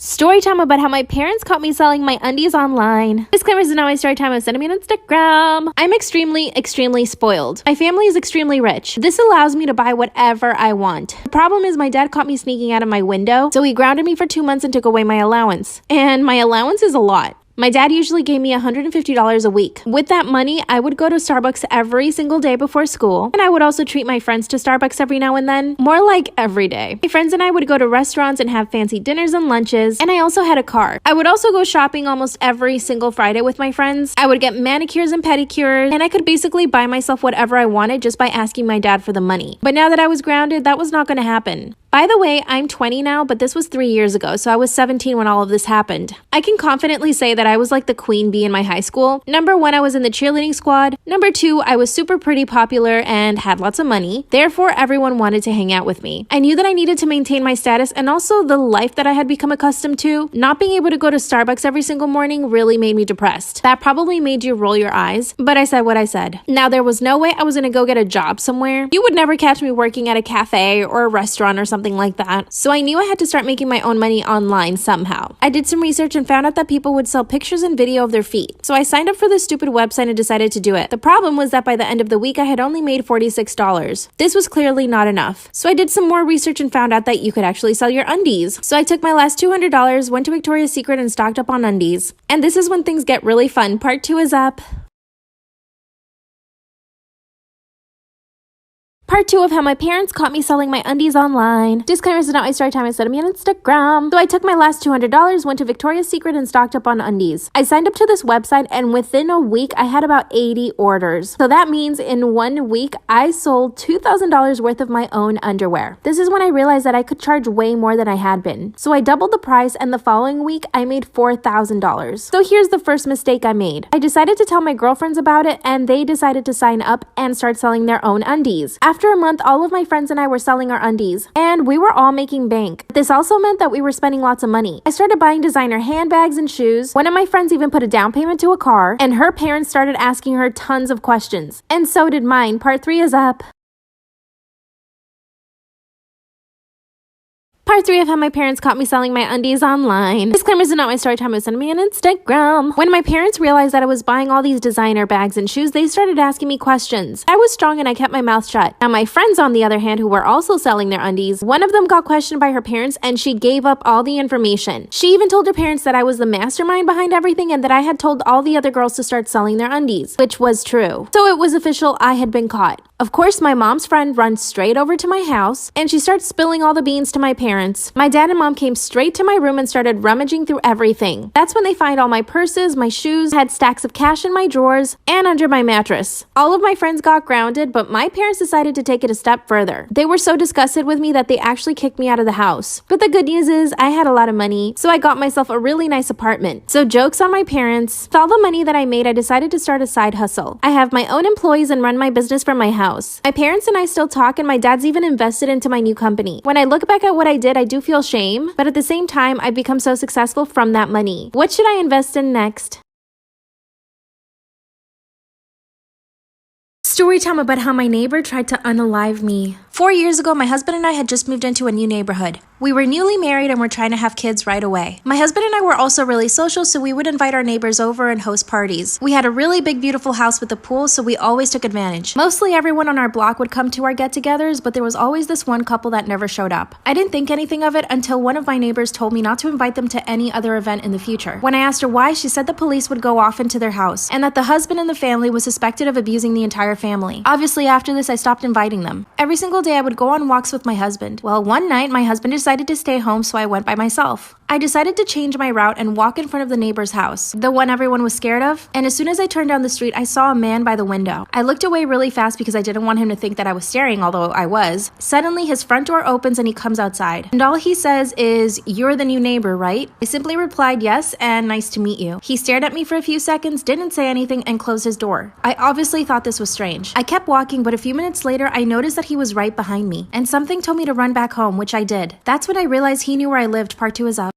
Story time about how my parents caught me selling my undies online. Disclaimer, is not my story time. Send me on Instagram. I'm extremely spoiled. My family is extremely rich. This allows me to buy whatever I want. The problem is my dad caught me sneaking out of my window, so he grounded me for 2 months and took away my allowance. And my allowance is a lot. My dad usually gave me $150 a week. With that money, I would go to Starbucks every single day before school, and I would also treat my friends to Starbucks every now and then, more like every day. My friends and I would go to restaurants and have fancy dinners and lunches, and I also had a car. I would also go shopping almost every single Friday with my friends. I would get manicures and pedicures, and I could basically buy myself whatever I wanted just by asking my dad for the money. But now that I was grounded, that was not going to happen. By the way, I'm 20 now, but this was 3 years ago, so I was 17 when all of this happened. I can confidently say that I was like the queen bee in my high school. Number 1, I was in the cheerleading squad. Number 2, I was super pretty popular and had lots of money. Therefore, everyone wanted to hang out with me. I knew that I needed to maintain my status and also the life that I had become accustomed to. Not being able to go to Starbucks every single morning really made me depressed. That probably made you roll your eyes, but I said what I said. Now, there was no way I was gonna go get a job somewhere. You would never catch me working at a cafe or a restaurant or something like that. So I knew I had to start making my own money online somehow. I did some research and found out that people would sell pictures and video of their feet. So I signed up for this stupid website and decided to do it. The problem was that by the end of the week, I had only made $46. This was clearly not enough. So I did some more research and found out that you could actually sell your undies. So I took my last $200, went to Victoria's Secret and stocked up on undies. And this is when things get really fun. Part 2 is up. Part 2 of how my parents caught me selling my undies online. Disclaimer, is not my story time. I said me on Instagram. So I took my last $200, went to Victoria's Secret and stocked up on undies. I signed up to this website and within a week, I had about 80 orders. So that means in 1 week, I sold $2,000 worth of my own underwear. This is when I realized that I could charge way more than I had been. So I doubled the price and the following week, I made $4,000. So here's the first mistake I made. I decided to tell my girlfriends about it and they decided to sign up and start selling their own undies. After a month, all of my friends and I were selling our undies, and we were all making bank. This also meant that we were spending lots of money. I started buying designer handbags and shoes. One of my friends even put a down payment to a car, and her parents started asking her tons of questions. And so did mine. Part 3 is up. Part 3 of how my parents caught me selling my undies online. Disclaimer, is not my story time. Send me on Instagram. When my parents realized that I was buying all these designer bags and shoes, they started asking me questions. I was strong and I kept my mouth shut. Now my friends, on the other hand, who were also selling their undies, one of them got questioned by her parents and she gave up all the information. She even told her parents that I was the mastermind behind everything and that I had told all the other girls to start selling their undies, which was true. So it was official, I had been caught. Of course, my mom's friend runs straight over to my house and she starts spilling all the beans to my parents. My dad and mom came straight to my room and started rummaging through everything. That's when they find all my purses, my shoes, had stacks of cash in my drawers, and under my mattress. All of my friends got grounded, but my parents decided to take it a step further. They were so disgusted with me that they actually kicked me out of the house. But the good news is I had a lot of money, so I got myself a really nice apartment. So jokes on my parents. With all the money that I made, I decided to start a side hustle. I have my own employees and run my business from my house. My parents and I still talk, and my dad's even invested into my new company. When I look back at what I did, I do feel shame, but at the same time, I've become so successful from that money. What should I invest in next? Story time about how my neighbor tried to unalive me. 4 years ago, my husband and I had just moved into a new neighborhood. We were newly married and were trying to have kids right away. My husband and I were also really social, so we would invite our neighbors over and host parties. We had a really big, beautiful house with a pool, so we always took advantage. Mostly everyone on our block would come to our get-togethers, but there was always this one couple that never showed up. I didn't think anything of it until one of my neighbors told me not to invite them to any other event in the future. When I asked her why, she said the police would go off into their house, and that the husband and the family was suspected of abusing the entire family. Obviously, after this, I stopped inviting them. Every single day, I would go on walks with my husband. Well, one night, my husband decided to stay home, so I went by myself. I decided to change my route and walk in front of the neighbor's house, the one everyone was scared of, and as soon as I turned down the street, I saw a man by the window. I looked away really fast because I didn't want him to think that I was staring, although I was. Suddenly, his front door opens and he comes outside. And all he says is, "You're the new neighbor, right?" I simply replied, "Yes, and nice to meet you." He stared at me for a few seconds, didn't say anything, and closed his door. I obviously thought this was strange. I kept walking, but a few minutes later, I noticed that he was right behind me, and something told me to run back home, which I did. That's when I realized he knew where I lived. Part 2 is up.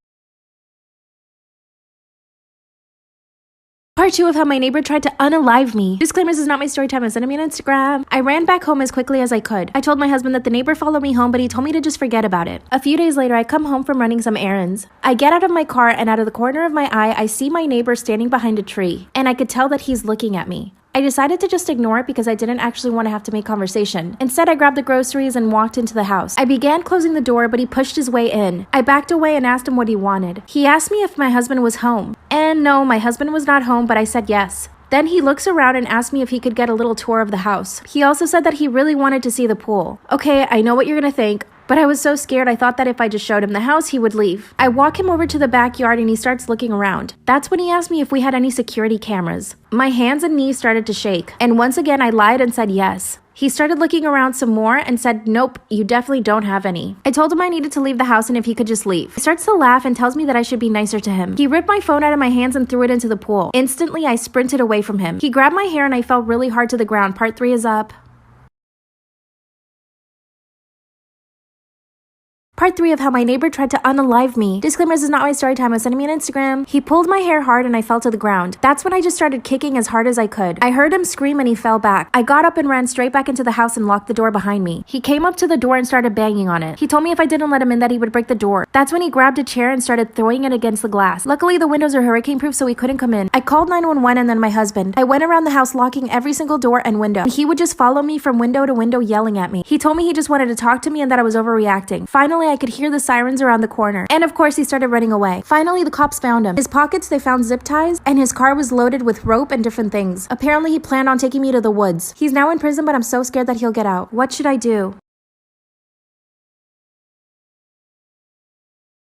Part 2 of how my neighbor tried to unalive me. Disclaimer, this is not my story time. Send me on Instagram. I ran back home as quickly as I could. I told my husband that the neighbor followed me home, but he told me to just forget about it. A few days later, I come home from running some errands. I get out of my car, and out of the corner of my eye, I see my neighbor standing behind a tree, and I could tell that he's looking at me. I decided to just ignore it because I didn't actually want to have to make conversation. Instead, I grabbed the groceries and walked into the house. I began closing the door, but he pushed his way in. I backed away and asked him what he wanted. He asked me if my husband was home. And no, my husband was not home, but I said yes. Then he looks around and asks me if he could get a little tour of the house. He also said that he really wanted to see the pool. Okay, I know what you're gonna think, but I was so scared I thought that if I just showed him the house, he would leave. I walk him over to the backyard and he starts looking around. That's when he asked me if we had any security cameras. My hands and knees started to shake, and once again I lied and said yes. He started looking around some more and said, nope, you definitely don't have any. I told him I needed to leave the house and if he could just leave. He starts to laugh and tells me that I should be nicer to him. He ripped my phone out of my hands and threw it into the pool. Instantly, I sprinted away from him. He grabbed my hair and I fell really hard to the ground. Part 3 is up. Part 3 of how my neighbor tried to unalive me. Disclaimer, this is not my story time. Send me on Instagram. He pulled my hair hard and I fell to the ground. That's when I just started kicking as hard as I could. I heard him scream and he fell back. I got up and ran straight back into the house and locked the door behind me. He came up to the door and started banging on it. He told me if I didn't let him in that he would break the door. That's when he grabbed a chair and started throwing it against the glass. Luckily, the windows are hurricane proof so he couldn't come in. I called 911 and then my husband. I went around the house locking every single door and window. He would just follow me from window to window yelling at me. He told me he just wanted to talk to me and that I was overreacting. Finally, I could hear the sirens around the corner. And of course, he started running away. Finally, the cops found him. His pockets, they found zip ties, and his car was loaded with rope and different things. Apparently, he planned on taking me to the woods. He's now in prison, but I'm so scared that he'll get out. What should I do?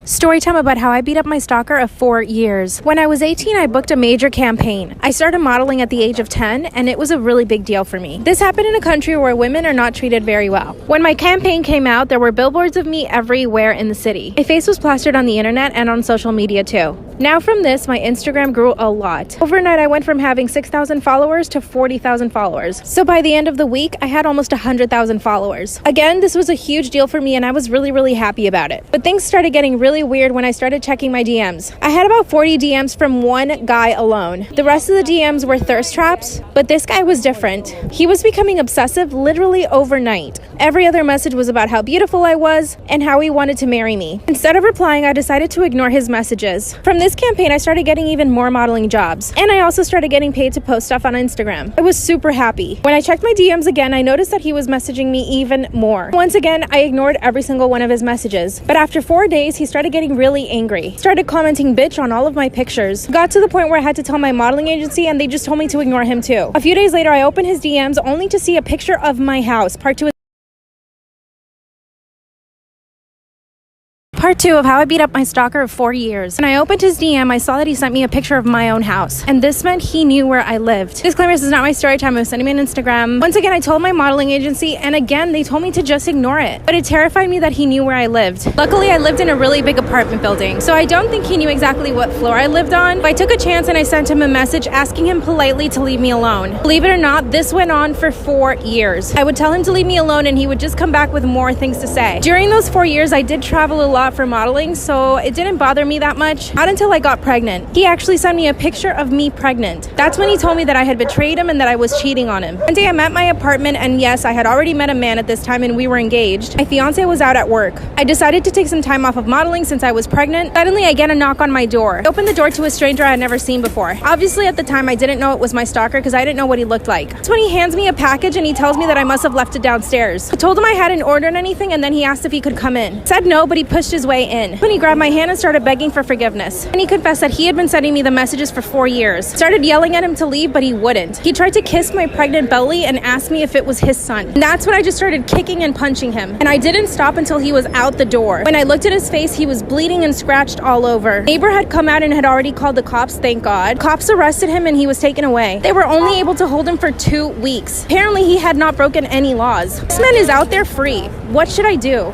Story time about how I beat up my stalker of 4 years. When I was 18, I booked a major campaign. I started modeling at the age of 10, and it was a really big deal for me. This happened in a country where women are not treated very well. When my campaign came out, there were billboards of me everywhere in the city. My face was plastered on the internet and on social media too. Now from this, my Instagram grew a lot. Overnight, I went from having 6,000 followers to 40,000 followers. So by the end of the week, I had almost 100,000 followers. Again, this was a huge deal for me and I was really happy about it. But things started getting really weird when I started checking my DMs. I had about 40 DMs from one guy alone. The rest of the DMs were thirst traps, but this guy was different. He was becoming obsessive literally overnight. Every other message was about how beautiful I was and how he wanted to marry me. Instead of replying, I decided to ignore his messages. From this campaign, I started getting even more modeling jobs, and I also started getting paid to post stuff on Instagram. I was super happy. When I checked my DMs again, I noticed that he was messaging me even more. Once again, I ignored every single one of his messages, but after 4 days, he started getting really angry. Started commenting bitch on all of my pictures. Got to the point where I had to tell my modeling agency and they just told me to ignore him too. A few days later, I opened his DMs only to see a picture of my house. Part 2 Part 2 of how I beat up my stalker of 4 years. When I opened his DM, I saw that he sent me a picture of my own house, and this meant he knew where I lived. Disclaimer, this is not my story time. I'm sending me on Instagram. Once again, I told my modeling agency, and again, they told me to just ignore it. But it terrified me that he knew where I lived. Luckily, I lived in a really big apartment building, so I don't think he knew exactly what floor I lived on, but I took a chance and I sent him a message asking him politely to leave me alone. Believe it or not, this went on for 4 years. I would tell him to leave me alone, and he would just come back with more things to say. During those 4 years, I did travel a lot for modeling, so it didn't bother me that much. Not until I got pregnant. He actually sent me a picture of me pregnant. That's when he told me that I had betrayed him and that I was cheating on him. One day I'm at my apartment, and yes, I had already met a man at this time and we were engaged. My fiance was out at work. I decided to take some time off of modeling since I was pregnant. Suddenly I get a knock on my door. I opened the door to a stranger I had never seen before. Obviously at the time I didn't know it was my stalker because I didn't know what he looked like. That's when he hands me a package and he tells me that I must have left it downstairs. I told him I hadn't ordered anything, and then he asked if he could come in. I said no, but he pushed his way in. When he grabbed my hand and started begging for forgiveness. And he confessed that he had been sending me the messages for 4 years. Started yelling at him to leave, but he wouldn't. He tried to kiss my pregnant belly and asked me if it was his son. And that's when I just started kicking and punching him. And I didn't stop until he was out the door. When I looked at his face, he was bleeding and scratched all over. Neighbor had come out and had already called the cops, thank God. Cops arrested him and he was taken away. They were only able to hold him for 2 weeks. Apparently he had not broken any laws. This man is out there free. What should I do?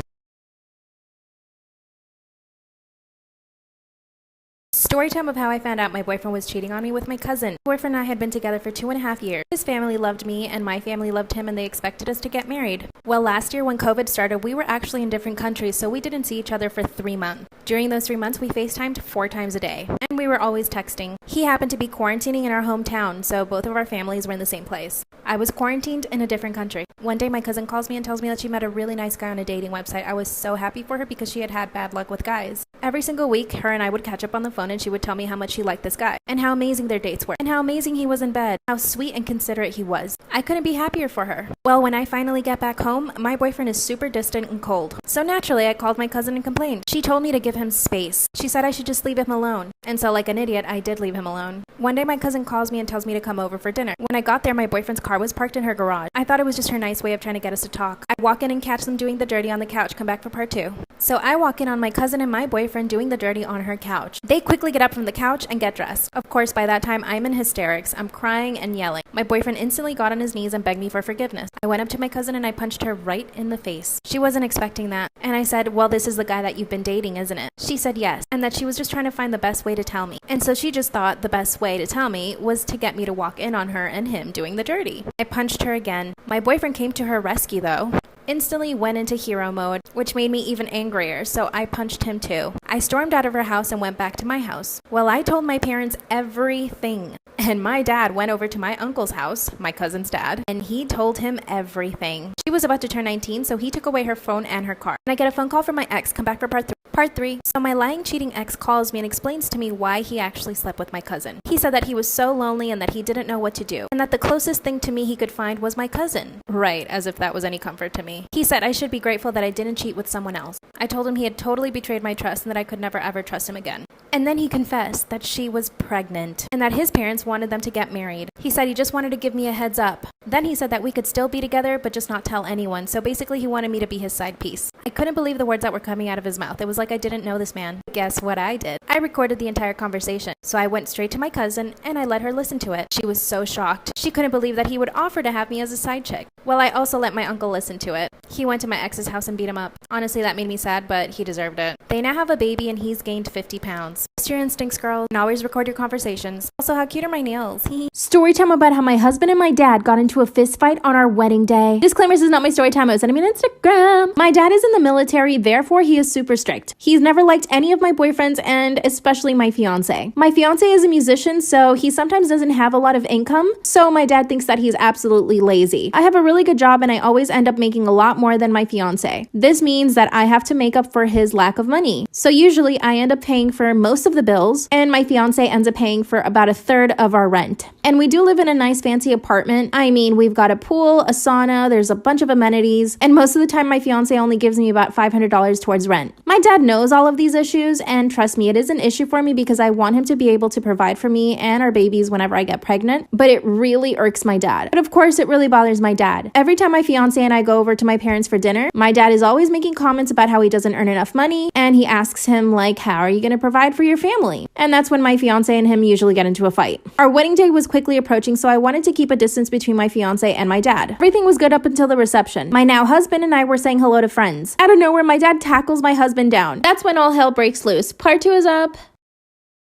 Story time of how I found out my boyfriend was cheating on me with my cousin. My boyfriend and I had been together for 2.5 years. His family loved me and my family loved him and they expected us to get married. Well, last year when COVID started, we were actually in different countries, so we didn't see each other for 3 months. During those 3 months, we FaceTimed 4 times a day, and we were always texting. He happened to be quarantining in our hometown, so both of our families were in the same place. I was quarantined in a different country. One day my cousin calls me and tells me that she met a really nice guy on a dating website. I was so happy for her because she had had bad luck with guys. Every single week, her and I would catch up on the phone and she would tell me how much she liked this guy, and how amazing their dates were, and how amazing he was in bed, how sweet and considerate he was. I couldn't be happier for her. Well, when I finally get back home, my boyfriend is super distant and cold. So naturally, I called my cousin and complained. She told me to give him space. She said I should just leave him alone. And so like an idiot, I did leave him alone. One day my cousin calls me and tells me to come over for dinner. When I got there, my boyfriend's car was parked in her garage. I thought it was just her nice way of trying to get us to talk. I walk in and catch them doing the dirty on the couch, come back for part 2. So I walk in on my cousin and my boyfriend doing the dirty on her couch. They quickly get up from the couch and get dressed. Of course, by that time, I'm in hysterics. I'm crying and yelling. My boyfriend instantly got on his knees and begged me for forgiveness. I went up to my cousin and I punched her right in the face. She wasn't expecting that. And I said, well, this is the guy that you've been dating, isn't it? She said yes, and that she was just trying to find the best way to tell me. And so she just thought the best way to tell me was to get me to walk in on her and him doing the dirty. I punched her again. My boyfriend came to her rescue though. Instantly went into hero mode, which made me even angrier, so I punched him too. I stormed out of her house and went back to my house. Well, I told my parents everything. And my dad went over to my uncle's house, my cousin's dad, and he told him everything. She was about to turn 19, so he took away her phone and her car. And I get a phone call from my ex, come back for part 3. So my lying, cheating ex calls me and explains to me why he actually slept with my cousin. He said that he was so lonely and that he didn't know what to do, and that the closest thing to me he could find was my cousin. Right, as if that was any comfort to me. He said I should be grateful that I didn't cheat with someone else. I told him he had totally betrayed my trust and that I could never ever trust him again. And then he confessed that she was pregnant and that his parents wanted them to get married. He said he just wanted to give me a heads up. Then he said that we could still be together but just not tell anyone, so basically he wanted me to be his side piece. I couldn't believe the words that were coming out of his mouth. It was like I didn't know this man. Guess what I did? I recorded the entire conversation. So I went straight to my cousin and I let her listen to it. She was so shocked. She couldn't believe that he would offer to have me as a side chick. Well, I also let my uncle listen to it. He went to my ex's house and beat him up. Honestly, that made me sad, but he deserved it. They now have a baby and he's gained 50 pounds. Trust your instincts, girls, and always record your conversations. Also, how cute are my nails? Story time about how my husband and my dad got into a fist fight on our wedding day. Disclaimer, this is not my story time. I was sending me on Instagram. My dad is in the military, therefore he is super strict. He's never liked any of my boyfriends and especially my fiance. My fiance is a musician, so he sometimes doesn't have a lot of income, so my dad thinks that he's absolutely lazy. I have a really good job and I always end up making a lot more than my fiance. This means that I have to make up for his lack of money. So usually I end up paying for most of the bills and my fiance ends up paying for about 1/3 of our rent. And we do live in a nice fancy apartment. I mean, we've got a pool, a sauna, there's a bunch of amenities, and most of the time my fiance only gives me about $500 towards rent. My dad knows all of these issues, and trust me, it is an issue for me because I want him to be able to provide for me and our babies whenever I get pregnant, but it really irks my dad. But of course, it really bothers my dad. Every time my fiance and I go over to my parents for dinner, my dad is always making comments about how he doesn't earn enough money, and he asks him like, how are you going to provide for your family? And that's when my fiance and him usually get into a fight. Our wedding day was quickly approaching, so I wanted to keep a distance between my fiance and my dad. Everything was good up until the reception. My now husband and I were saying hello to friends. Out of nowhere, my dad tackles my husband down. That's when all hell breaks loose. Part 2 is up.